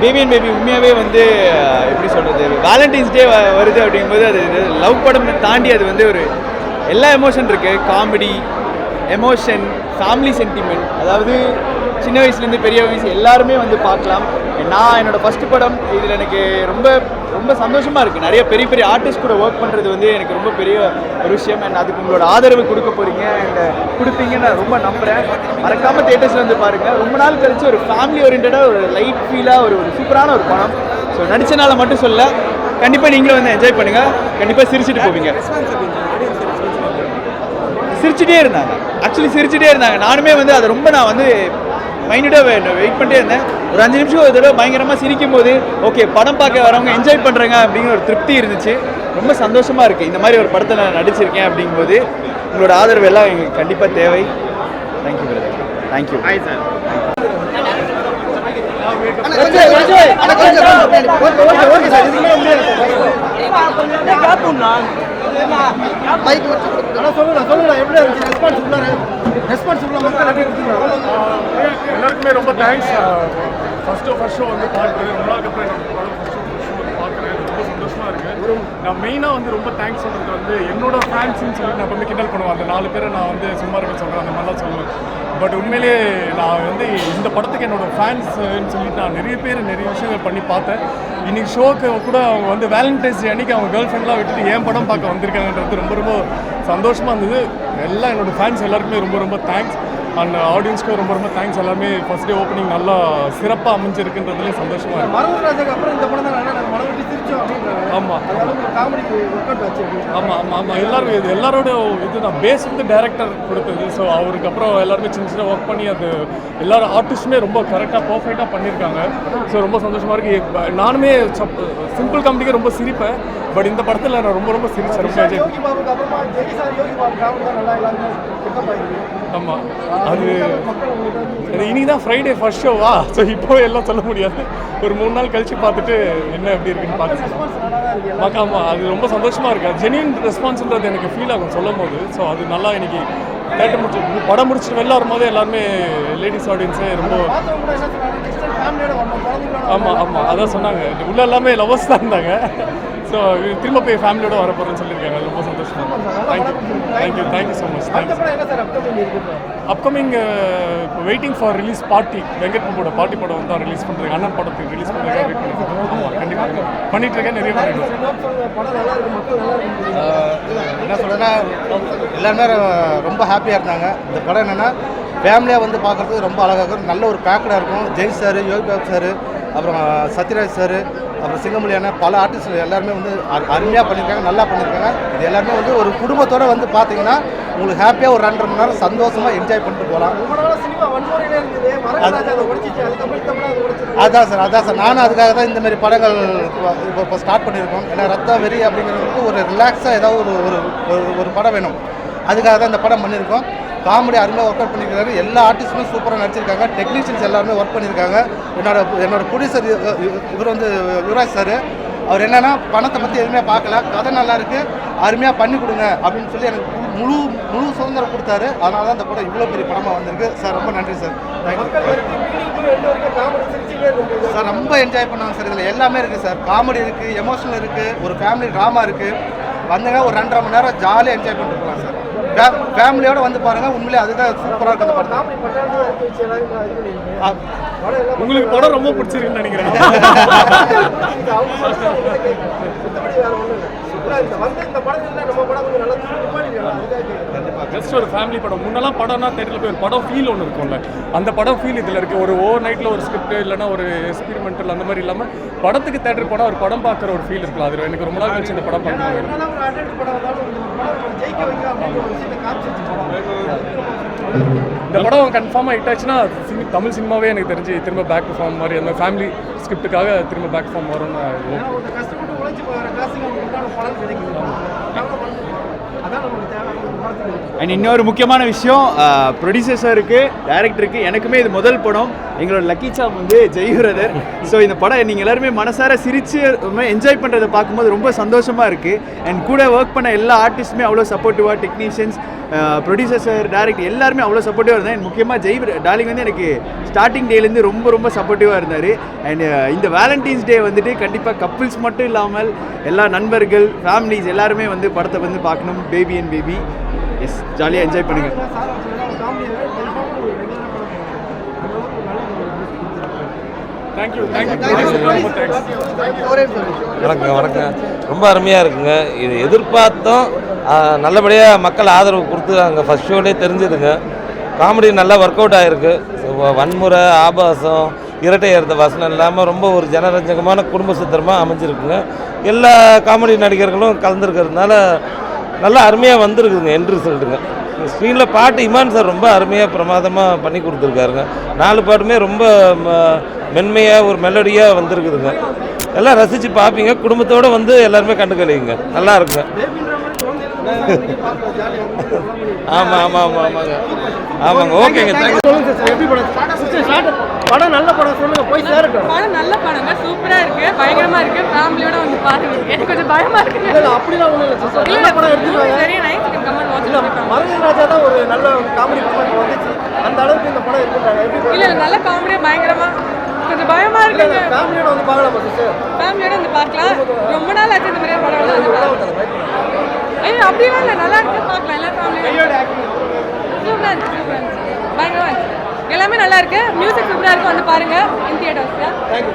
Baby and baby உண்மையாகவே வந்து எப்படி சொல்கிறது, வேலண்டைன்ஸ் டே வருது அப்படிங்கும்போது அது லவ் படம் தாண்டி அது வந்து ஒரு எல்லா எமோஷன் இருக்குது. காமெடி, எமோஷன், ஃபேமிலி சென்டிமெண்ட், அதாவது சின்ன வயசுலேருந்து பெரிய வயசு எல்லாருமே வந்து பார்க்கலாம். நான் என்னோடய ஃபஸ்ட்டு படம், இதில் எனக்கு ரொம்ப ரொம்ப சந்தோஷமாக இருக்குது. நிறைய பெரிய பெரிய ஆர்டிஸ்ட் கூட ஒர்க் பண்ணுறது வந்து எனக்கு ரொம்ப பெரிய ஒரு விஷயம். அண்ட் அதுக்கு உங்களோட ஆதரவு கொடுக்க போகிறீங்க அண்ட் கொடுப்பீங்கன்னு நான் ரொம்ப நம்புகிறேன். மறக்காமல் தேட்டர்ஸில் வந்து பாருங்கள். ரொம்ப நாள் கழித்து ஒரு ஃபேமிலி ஓரியன்டாக ஒரு லைட் ஃபீலாக ஒரு சூப்பரான ஒரு படம். ஸோ நடித்தனால மட்டும் சொல்ல, கண்டிப்பாக நீங்களும் வந்து என்ஜாய் பண்ணுங்கள். கண்டிப்பாக சிரிச்சுட்டு போவீங்க. சிரிச்சுட்டே இருந்தாங்க, ஆக்சுவலி சிரிச்சுட்டே இருந்தாங்க. நானுமே வந்து அதை ரொம்ப நான் வந்து மைண்டடாக வெயிட் பண்ணிட்டே இருந்தேன். ஒரு 5 நிமிஷம் ஒரு தடவை பயங்கரமாக சிரிக்கும் போது ஓகே படம் பார்க்க வரவங்க என்ஜாய் பண்ணுறாங்க அப்படிங்கிற ஒரு திருப்தி இருந்துச்சு. ரொம்ப சந்தோஷமாக இருக்குது. இந்த மாதிரி ஒரு படத்தை நான் நடிச்சிருக்கேன் அப்படிங்கும்போது உங்களோட ஆதரவு எல்லாம் எங்களுக்கு கண்டிப்பாக தேவை. Thank you brother. Thank you. Hi sir. எல்லாருக்குமே ரொம்ப தேங்க்ஸ். ஃபர்ஸ்ட் ஷோ வந்து பார்க்குறது ரொம்ப நாளுக்கு அப்புறம் எனக்கு ஃபர்ஸ்ட் ஷோ வந்து பார்க்குறேன். ரொம்ப சந்தோஷமாக இருக்குது. நான் மெயினாக வந்து ரொம்ப தேங்க்ஸ் சொல்கிறது வந்து என்னோட ஃபேன்ஸ்ன்னு சொல்லி நான் வந்து கிண்டல் பண்ணுவேன். அந்த 4 பேரை நான் வந்து சும்மா இருக்க சொல்கிறேன், அந்த மாதிரிலாம் சொல்லுவேன். பட் உண்மையிலேயே நான் வந்து இந்த படத்துக்கு என்னோடய ஃபேன்ஸ்ன்னு சொல்லிட்டு நான் நிறைய பேர் நிறைய விஷயங்கள் பண்ணி பார்த்தேன். இன்றைக்கி ஷோக்கு கூட அவங்க வந்து வேலண்டைன்ஸ் டே அன்றைக்கி அவங்க கேர்ள் ஃப்ரெண்ட்லாம் விட்டுட்டு ஏன் படம் பார்க்க வந்திருக்காங்கன்றது ரொம்ப ரொம்ப சந்தோஷமாக இருந்தது. எல்லாம் என்னோடய ஃபேன்ஸ் எல்லாருக்குமே ரொம்ப ரொம்ப தேங்க்ஸ். அண்ட் ஆடியன்ஸ்க்கு ரொம்ப ரொம்ப தேங்க்ஸ். எல்லாமே ஃபர்ஸ்ட் டே ஓப்பனிங் நல்லா சிறப்பாக அமைஞ்சிருக்குன்றதுலேயே சந்தோஷமாக இருக்குது. ஆமாம் ஆமாம் ஆமாம் ஆமாம் எல்லாரோட இதுதான் பேஸ் வந்து டைரக்டர் கொடுத்தது. ஸோ அவருக்கு அப்புறம் எல்லாருமே சின்ன சின்ன ஒர்க் பண்ணி அது எல்லாரும் ஆர்டிஸ்ட்டுமே ரொம்ப கரெக்டாக பர்ஃபெக்டாக பண்ணியிருக்காங்க. ஸோ ரொம்ப சந்தோஷமாக இருக்குது. நானுமே சிம்பிள் காமெடிக்கு ரொம்ப சிரிப்பேன். பட் இந்த படத்தில் நான் ரொம்ப ரொம்ப சிரிச்சேன். ரொம்ப ஆமாம், அது இன்னைக்கு தான் ஃப்ரைடே ஃபர்ஸ்ட் ஷோவா. ஸோ இப்போ எல்லாம் சொல்ல முடியாது. ஒரு 3 நாள் கழித்து பார்த்துட்டு என்ன எப்படி இருக்குன்னு பார்க்க. ஆமாம், அது ரொம்ப சந்தோஷமாக இருக்குது. ஜென்யூன் ரெஸ்பான்ஸ்ன்றது எனக்கு ஃபீல் ஆகும் சொல்லும் போது. ஸோ அது நல்லா இன்னைக்கு தேட்டர் முடிச்சு படம் முடிச்சுட்டு வெளில வரும்போது எல்லாருமே லேடிஸ் ஆடியன்ஸே ரொம்ப ஆமாம் ஆமாம் அதான் சொன்னாங்க. உள்ள எல்லாமே லவர்ஸ் தான் இருந்தாங்க. ஸோ திரும்ப போய் ஃபேமிலியோட வர போகிறேன்னு சொல்லியிருக்காங்க. ரொம்ப சந்தோஷமாக. Thank you so much. Upcoming waiting for release party. Venkat பிரபுவோட பார்ட்டி படம் வந்து தான் ரிலீஸ் பண்ணுறேன். அண்ணன் படத்துக்கு ரிலீஸ் பண்ணுறேன். வெயிட் பண்ணிட்டு ஆமாம் கண்டிப்பாக பண்ணிகிட்ருக்கேன். நிறைய பண்ணிட்டு என்ன சொல்கிறேன்னா எல்லாருமே ரொம்ப ஹாப்பியாக இருந்தாங்க. இந்த படம் என்னென்னா ஃபேமிலியாக வந்து பார்க்குறதுக்கு ரொம்ப அழகாக இருக்கும். நல்ல ஒரு பேக்கடாக இருக்கும். ஜெய் சார், யோகி பாபு சார், அப்புறம் சத்யராஜ் சார், அப்புறம் சிங்கமொழியான பல ஆர்டிஸ்ட் எல்லாருமே வந்து அருமையாக பண்ணியிருக்காங்க, நல்லா பண்ணியிருக்காங்க. இது எல்லாருமே வந்து ஒரு குடும்பத்தோடு வந்து பார்த்தீங்கன்னா உங்களுக்கு ஹாப்பியாக ஒரு 2.5 மணி நேரம் சந்தோஷமாக என்ஜாய் பண்ணிட்டு போகலாம். அதான் சார் நானும் அதுக்காக தான் இந்தமாரி படங்கள் இப்போ ஸ்டார்ட் பண்ணியிருக்கோம். ஏன்னா ரத்த வெறி அப்படிங்கிறதுக்கு ஒரு ரிலாக்ஸாக ஏதாவது ஒரு படம் வேணும். அதுக்காக தான் இந்த படம் பண்ணியிருக்கோம். காமெடி அருமையாக ஒர்க் அவுட் பண்ணியிருக்காரு. எல்லா ஆர்டிஸ்ட்டுமே சூப்பராக நடிச்சிருக்காங்க. டெக்னீஷியன்ஸ் எல்லாருமே ஒர்க் பண்ணியிருக்காங்க. என்னோட ப்ரொடியூசர் இவர் வந்து யுவராஜ் சார். அவர் என்னென்னா பணத்தை பற்றி எதுவுமே பார்க்கல, கதை நல்லா இருக்குது, அருமையாக பண்ணி கொடுங்க அப்படின்னு சொல்லி எனக்கு முழு சுதந்திரம் கொடுத்தாரு. அதனால தான் இந்த படம் இவ்வளோ பெரிய படமாக வந்திருக்கு. சார் ரொம்ப நன்றி சார். சார் ரொம்ப என்ஜாய் பண்ணாங்க சார். இதில் எல்லாமே இருக்குது சார். காமெடி இருக்குது, எமோஷனல் இருக்குது, ஒரு ஃபேமிலி ட்ராமா இருக்குது. வந்தங்க ஒரு 2.5 மணி நேரம் ஜாலியாக என்ஜாய் பண்ணிட்டு போகலாம் சார். ஃபேமிலியோட வந்து பாருங்க. உண்மையிலே அதுதான் சூப்பராக இருக்குது அந்த படம். உங்களுக்கு படம் ரொம்ப பிடிச்சிருக்குன்னு நினைக்கிறேன். ஜஸ்ட் ஒரு ஃபேமிலி படம். முன்னெல்லாம் படம்னா தேட்டரில் போய் ஒரு படம் ஃபீல் ஒன்று இருக்கும்ல, அந்த படம் ஃபீல் இதில் இருக்குது. ஒரு ஓவர் நைட்டில் ஒரு ஸ்கிரிப்ட் இல்லைன்னா ஒரு எக்ஸ்பெரிமெண்டல் அந்த மாதிரி இல்லாமல் படத்துக்கு தேட்டர் படம் ஒரு படம் பார்க்குற ஒரு ஃபீல் இருக்குல்ல. அது எனக்கு ரொம்ப நாள் கழிச்சு இந்த படம் பார்க்கணும். இந்த படம் கன்ஃபார்மாக ஹிட் ஆச்சுன்னா தமிழ் சினிமாவே எனக்கு தெரிஞ்சு திரும்ப பேக் டு ஃபார்ம் மாதிரி அந்த ஃபேமிலி ஸ்கிரிப்டுக்காக திரும்ப பேக் ஃபார்ம் வரும்னு அண்ட் இன்னொரு முக்கியமான விஷயம், ப்ரொடியூசர்ஸருக்கு, டேரக்டருக்கு, எனக்குமே இது முதல் படம். எங்களோட லக்கி சாம் வந்து ஜெய் பிரதர். ஸோ இந்த படம் நீங்கள் எல்லாருமே மனசார சிரித்து என்ஜாய் பண்ணுறதை பார்க்கும்போது ரொம்ப சந்தோஷமாக இருக்குது. அண்ட் கூட ஒர்க் பண்ண எல்லா ஆர்டிஸ்ட்டுமே அவ்வளோ சப்போர்ட்டிவாக, டெக்னீஷியன்ஸ், ப்ரொடியூசர், டேரக்டர் எல்லாருமே அவ்வளோ சப்போர்ட்டிவாக இருந்தாங்க. அண்ட் முக்கியமாக ஜெய் டார்லிங் வந்து எனக்கு ஸ்டார்டிங் டேலேருந்து ரொம்ப ரொம்ப சப்போர்ட்டிவாக இருந்தார். அண்ட் இந்த வேலண்டைன்ஸ் டே வந்துட்டு கண்டிப்பாக கப்புள்ஸ் மட்டும் இல்லாமல் எல்லா நண்பர்கள், ஃபேமிலிஸ் எல்லாருமே வந்து படத்தை வந்து பார்க்கணும். பேபி அண்ட் பேபி, எஸ், ஜாலியாக என்ஜாய் பண்ணுங்கள். தேங்க்யூ. வணக்கம். ரொம்ப அருமையாக இருக்குங்க. இது எதிர்பார்த்தோம், நல்லபடியாக மக்கள் ஆதரவு கொடுத்துருக்காங்க. ஃபஸ்ட் ஷோலே தெரிஞ்சுதுங்க. காமெடி நல்லா ஒர்க் அவுட் ஆகிருக்கு. வன்முறை, ஆபாசம், இரட்டை ஏறுத வசனம் இல்லாமல் ரொம்ப ஒரு ஜனரஞ்சகமான குடும்ப சித்திரமாக அமைஞ்சிருக்குங்க. எல்லா காமெடி நடிகர்களும் கலந்துருக்கிறதுனால நல்லா அருமையாக வந்திருக்குதுங்க. எண்ட் ரிசல்ட்டுங்க. ஸ்க்ரீனில் பாட்டு இமான் சார் ரொம்ப அருமையாக பிரமாதமாக பண்ணி கொடுத்துருக்காருங்க. 4 பாட்டுமே ரொம்ப மென்மையாக ஒரு மெலடியாக வந்திருக்குதுங்க. எல்லாம் ரசித்து பார்ப்பீங்க. குடும்பத்தோடு வந்து எல்லாருமே கண்டு கழிவுங்க. நல்லா இருக்குங்க. ஆமாங்க. ஓகேங்க. படம் நல்ல படம் சொல்லுங்க, போய் சேரட்டும். படம் நல்ல படங்க, சூப்பரா இருக்கு, பயங்கரமா இருக்கு. ஃபேமிலியோட வந்து பாருங்க. எனக்கு கொஞ்சம் பயமா இருக்கு. இல்ல அப்படிலாம் ஒண்ணும் இல்ல சிஸ்டர். நல்ல படம் எடுத்துறாங்க. சரி, நைஸ் கம் கமெண்ட் வாட்ச். இல்ல மரகத ராஜா தான் ஒரு நல்ல காமெடி படம் வந்துச்சு. அந்த அளவுக்கு இந்த படம் இருக்குறாங்க. இல்ல நல்ல காமெடி, பயங்கரமா. கொஞ்சம் பயமா இருக்குங்க. ஃபேமிலியோட வந்து பார்க்கலாம் சிஸ்டர். ஃபேமிலியோட வந்து பார்க்கலாம். ரொம்ப நாள் ஆச்சு இந்த மாதிரி படம் வந்து. ஐயோ அப்படியே இல்ல, நல்லா இருக்கு, பார்க்கலாம். எல்லா ஃபேமிலியோட சூப்பரா இருக்கு. பயங்கரமா இருக்கு. எல்லாமே நல்லா இருக்கு. மியூசிக் சூப்பரா இருக்கு. வந்து பாருங்க இன் தியேட்டர்ஸ்ல.